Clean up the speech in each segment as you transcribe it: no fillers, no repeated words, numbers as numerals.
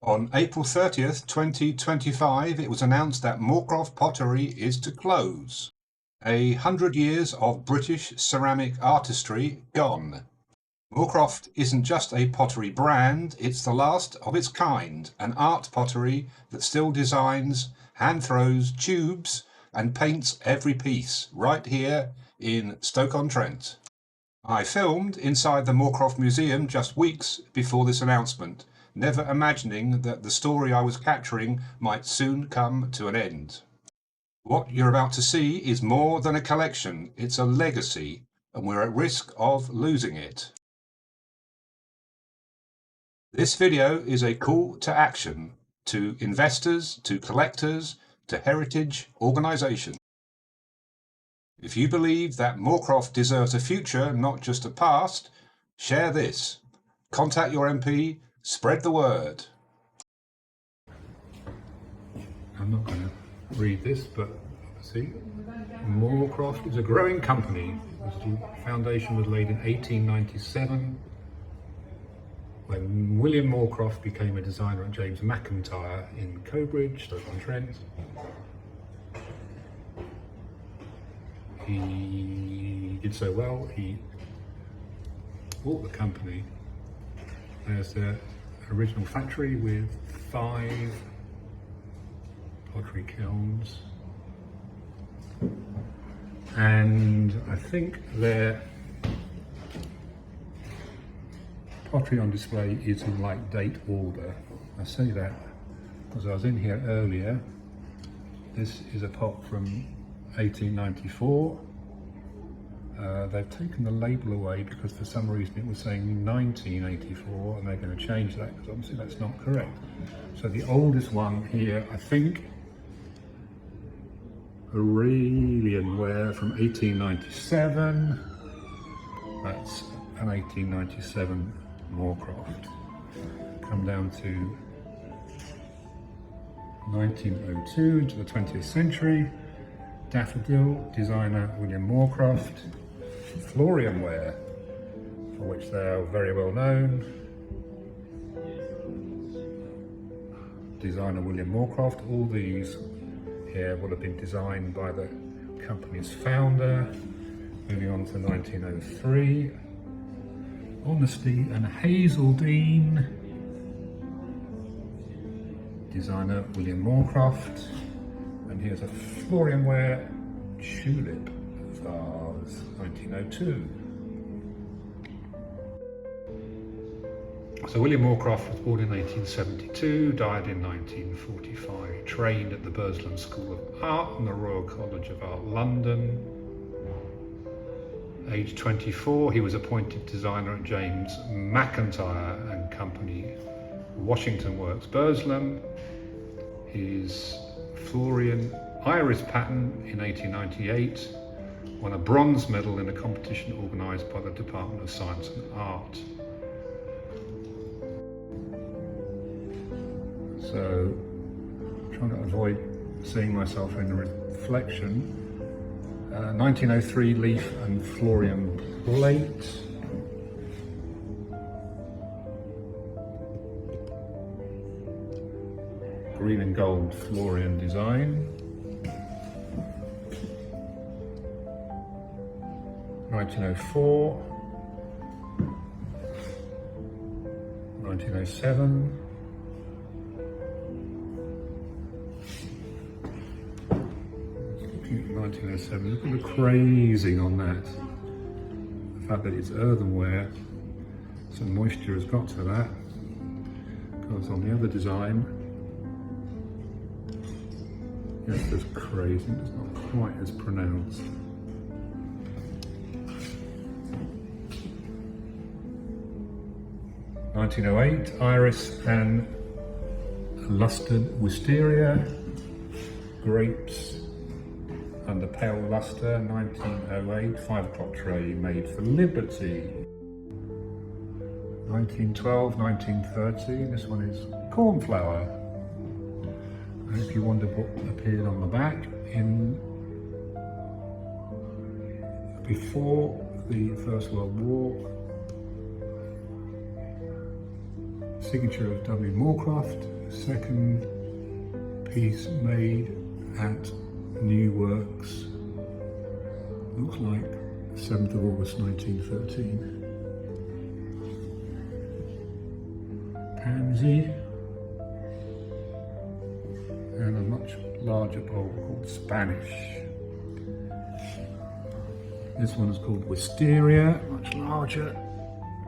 On April 30th, 2025, it was announced that Moorcroft Pottery is to close. 100 years of British ceramic artistry gone. Moorcroft isn't just a pottery brand, it's the last of its kind, an art pottery that still designs, hand throws, tubes and paints every piece, right here in Stoke-on-Trent. I filmed inside the Moorcroft Museum just weeks before this announcement, never imagining that the story I was capturing might soon come to an end. What you're about to see is more than a collection, it's a legacy, and we're at risk of losing it. This video is a call to action to investors, to collectors, to heritage organisations. If you believe that Moorcroft deserves a future, not just a past, share this. Contact your MP, spread the word. I'm not going to read this, but see, Moorcroft is a growing company. The foundation was laid in 1897 when William Moorcroft became a designer at James McIntyre in Cobridge, Stoke-on-Trent. He did so well, he bought the company. There's the original factory with 5 pottery kilns, and I think their pottery on display is in like date order. I say that because I was in here earlier. This is a pot from 1894. They've taken the label away because for some reason it was saying 1984, and they're going to change that because obviously that's not correct. So the oldest one here, I think, Aurelian ware from 1897. That's an 1897 Moorcroft. Come down to 1902 into the 20th century. Daffodil, designer William Moorcroft. Florian ware, for which they are very well known. Designer William Moorcroft. All these here would have been designed by the company's founder. Moving on to 1903. Honesty and Hazeldean. Designer William Moorcroft. And here's a Florian ware tulip vase, 1902. So William Moorcroft was born in 1872, died in 1945, trained at the Burslem School of Art and the Royal College of Art, London. Age 24, he was appointed designer at James McIntyre and Company, Washington Works, Burslem. His Florian iris pattern in 1898 won a bronze medal in a competition organised by the Department of Science and Art. So, trying to avoid seeing myself in the reflection. 1903 leaf and Florian plate. Green and gold Florian design. 1904. 1907. 1907, look at the crazing on that. The fact that it's earthenware, some moisture has got to that. Because on the other design, yes, there's crazing, it's not quite as pronounced. (1908) Iris and lustered wisteria, grapes under pale luster. 1908 5 o'clock tray made for Liberty. 1912, 1913, this one is cornflower. And if you wonder what appeared on the back, in before the First World War, signature of W. Moorcroft, second piece made at New Works, looks like 7th of August 1913. Pansy, and a much larger bowl called Spanish. This one is called Wisteria, much larger,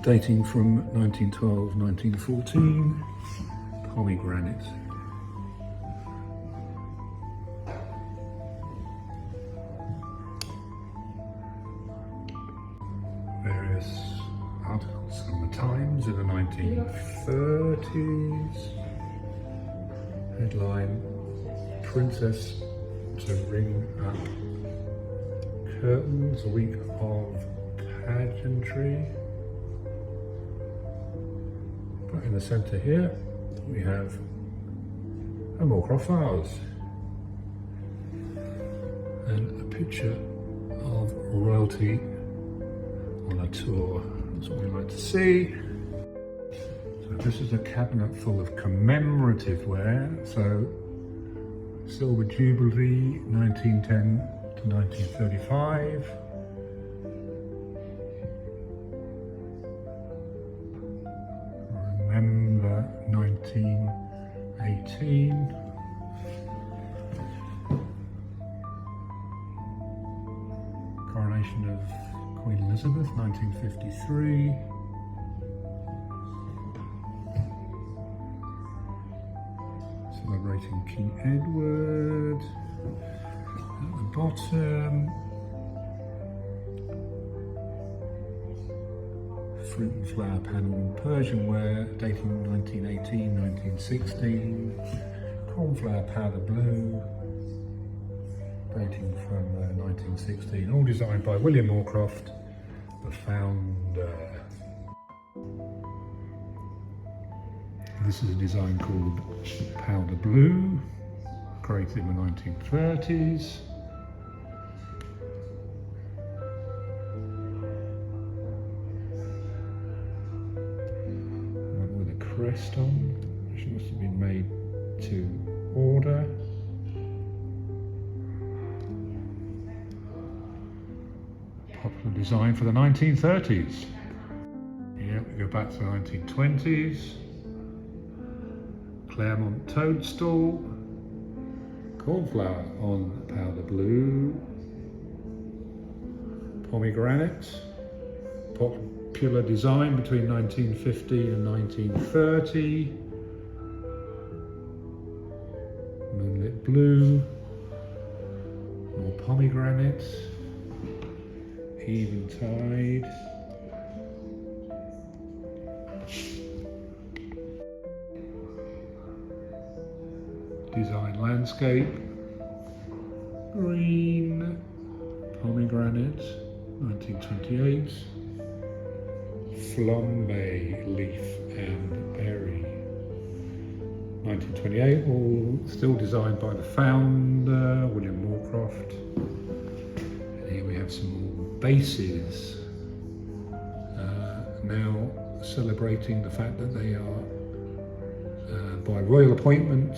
dating from 1912-1914, pomegranate. Various articles from the Times in the 1930s. Headline, Princess to ring up curtains, a week of pageantry. But in the centre here, we have a Moorcroft vase and a picture of royalty on a tour. That's what we like to see. So this is a cabinet full of commemorative ware. So Silver Jubilee 1910 to 1935. Remember 1918. Coronation of Queen Elizabeth 1953. Celebrating King Edward. At the bottom, fruit and flower panel Persian ware dating 1918-1916. Cornflower powder blue dating from 1916. All designed by William Moorcroft, the founder. This is a design called Powder Blue, created in the 1930s. One with a crest on, which must have been made to order. Popular design for the 1930s. Yeah, we go back to the 1920s. Claremont toadstool, cornflower on powder blue, pomegranate, popular design between 1915 and 1930, moonlit blue, more pomegranate, eventide. Design landscape, green, pomegranate, 1928, flambe leaf and berry, 1928, all still designed by the founder, William Moorcroft. And here we have some more bases, now celebrating the fact that they are, by royal appointment,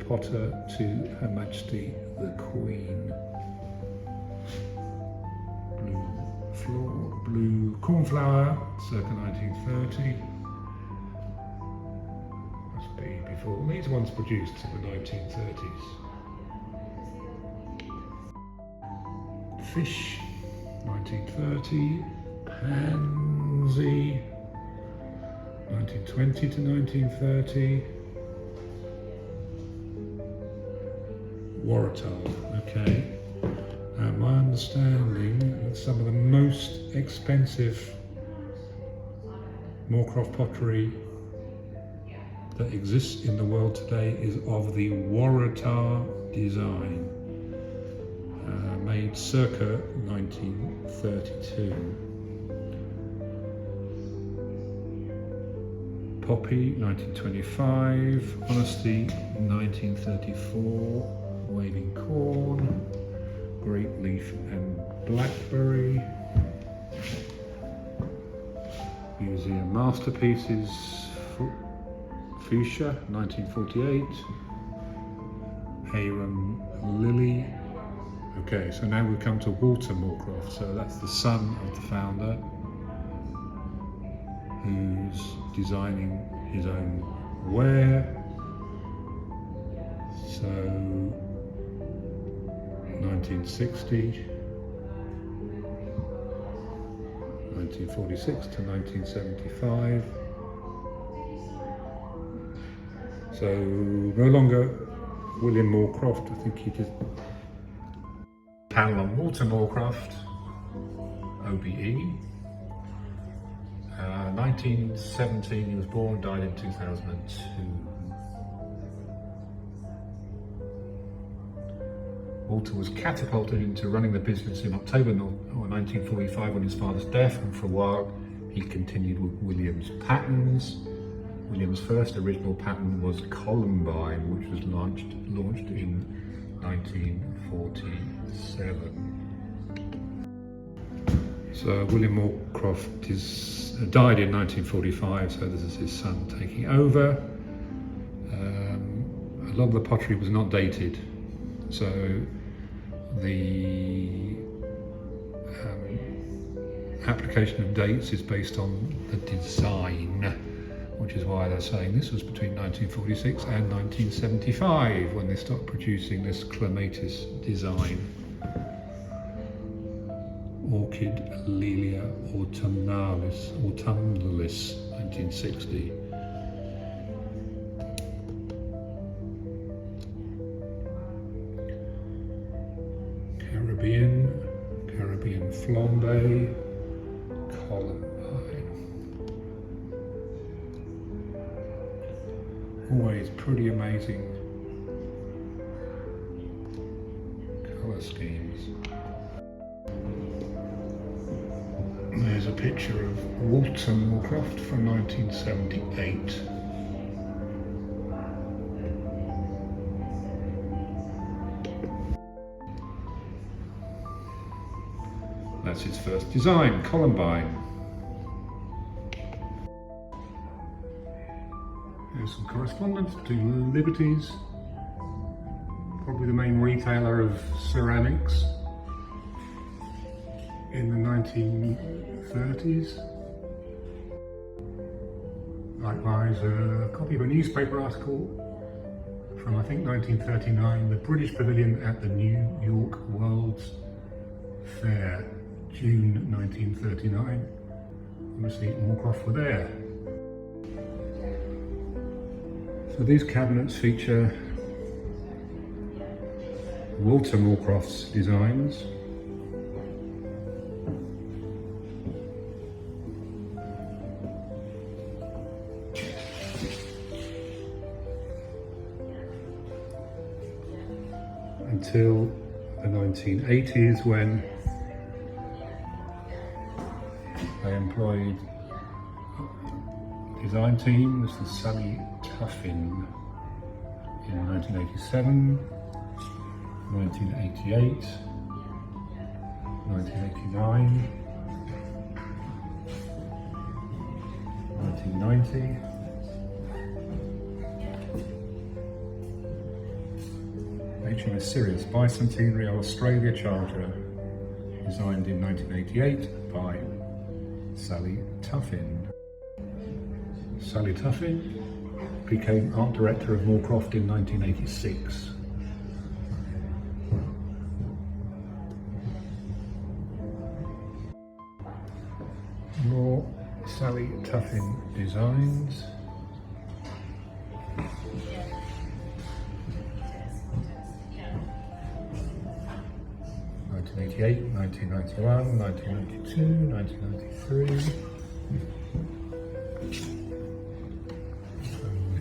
Potter to Her Majesty the Queen. Blue floor, blue cornflower, circa 1930. Must be before. These ones produced in the 1930s. Fish, 1930. Pansy, 1920 to 1930. Waratah, okay. My understanding that some of the most expensive Moorcroft pottery that exists in the world today is of the Waratah design, made circa 1932. Poppy, 1925. Honesty, 1934. Waving corn, grape leaf and blackberry. Museum masterpieces, Fuchsia, 1948. Aram Lily. Okay, so now we've come to Walter Moorcroft. So that's the son of the founder, who's designing his own ware. So 1960, 1946 to 1975. So no longer William Moorcroft, I think he did panel on Walter Moorcroft, OBE. 1917 he was born, died in 2002. Walter was catapulted into running the business in October 1945 on his father's death, and for a while he continued with William's patterns. William's first original pattern was Columbine, which was launched in 1947. So William Moorcroft died in 1945, so this is his son taking over. A lot of the pottery was not dated, so the application of dates is based on the design, which is why they're saying this was between 1946 and 1975 when they stopped producing this clematis design. Orchid Lilia autumnalis, 1960. Caribbean Flambe, Columbine. Always pretty amazing colour schemes. There's a picture of Walter Moorcroft from 1978. That's his first design, Columbine. Here's some correspondence to Liberties, probably the main retailer of ceramics in the 1930s. Likewise, a copy of a newspaper article from I think 1939, the British Pavilion at the New York World's Fair, June 1939. Obviously Moorcroft were there. So these cabinets feature Walter Moorcroft's designs. Until the 1980s when they employed a design team. This is Sally Tuffin in 1987, 1988, 1989, 1990. HMS Sirius Bicentenary Australia Charter, designed in 1988 by Sally Tuffin. Sally Tuffin became art director of Moorcroft in 1986. More Sally Tuffin designs. 1988, 1991, 1992, 1993.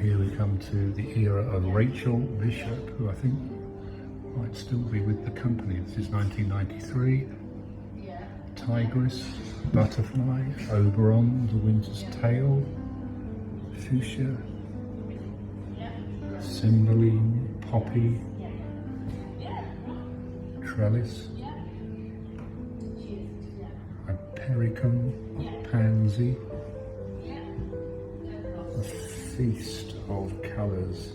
Here we come to the era of Rachel Bishop, who I think might still be with the company. This is 1993. Tigress, Butterfly, Oberon, The Winter's Tale, Fuchsia, Cymbeline, Poppy, Trellis, Hypericum, Pansy, The Feast of colours,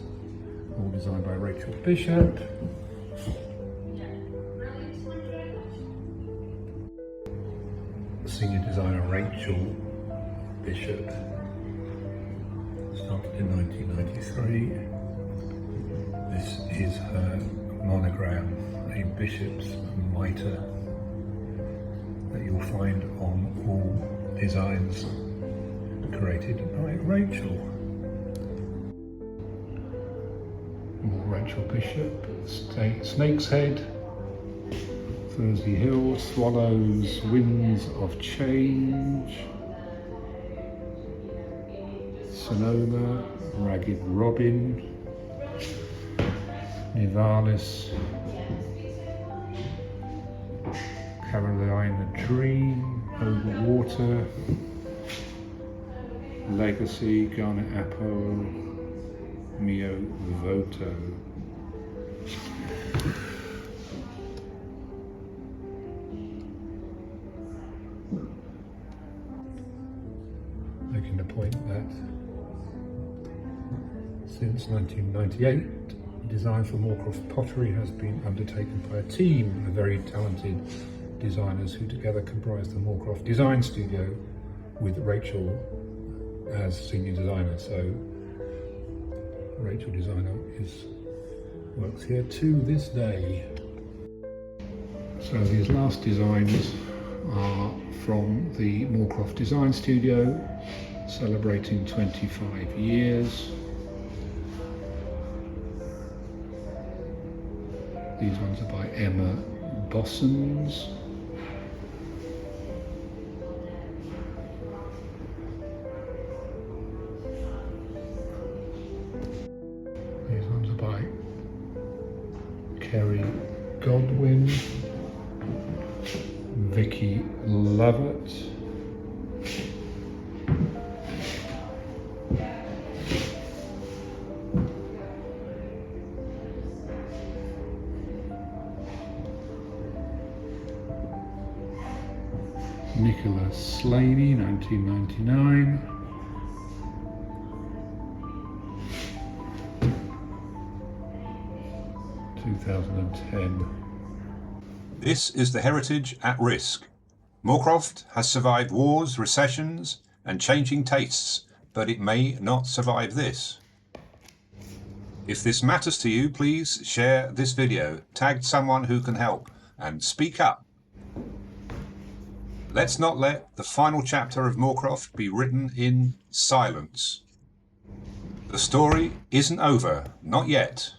all designed by Rachel Bishop. Senior designer Rachel Bishop started in 1993. This is her monogram, a bishop's mitre, that you'll find on all designs created by Rachel. More Rachel Bishop, Snake's Head, Thursday Hill, Swallows, Winds of Change, Sonoma, Ragged Robin, Nivalis, Carolina Dream, Over Water, Legacy, Garnet Apple, Mio Voto. Making the point that since 1998, design for Moorcroft Pottery has been undertaken by a team of very talented designers who together comprise the Moorcroft Design Studio with Rachel as senior designer. So Rachel designer works here to this day. So these last designs are from the Moorcroft Design Studio, celebrating 25 years. These ones are by Emma Bossons. These ones are by Kerry Godwin, Vicky Lovett, Nicola Slaney, 1999. This is the heritage at risk. Moorcroft has survived wars, recessions, and changing tastes, but it may not survive this. If this matters to you, please share this video, tag someone who can help, and speak up. Let's not let the final chapter of Moorcroft be written in silence. The story isn't over, not yet.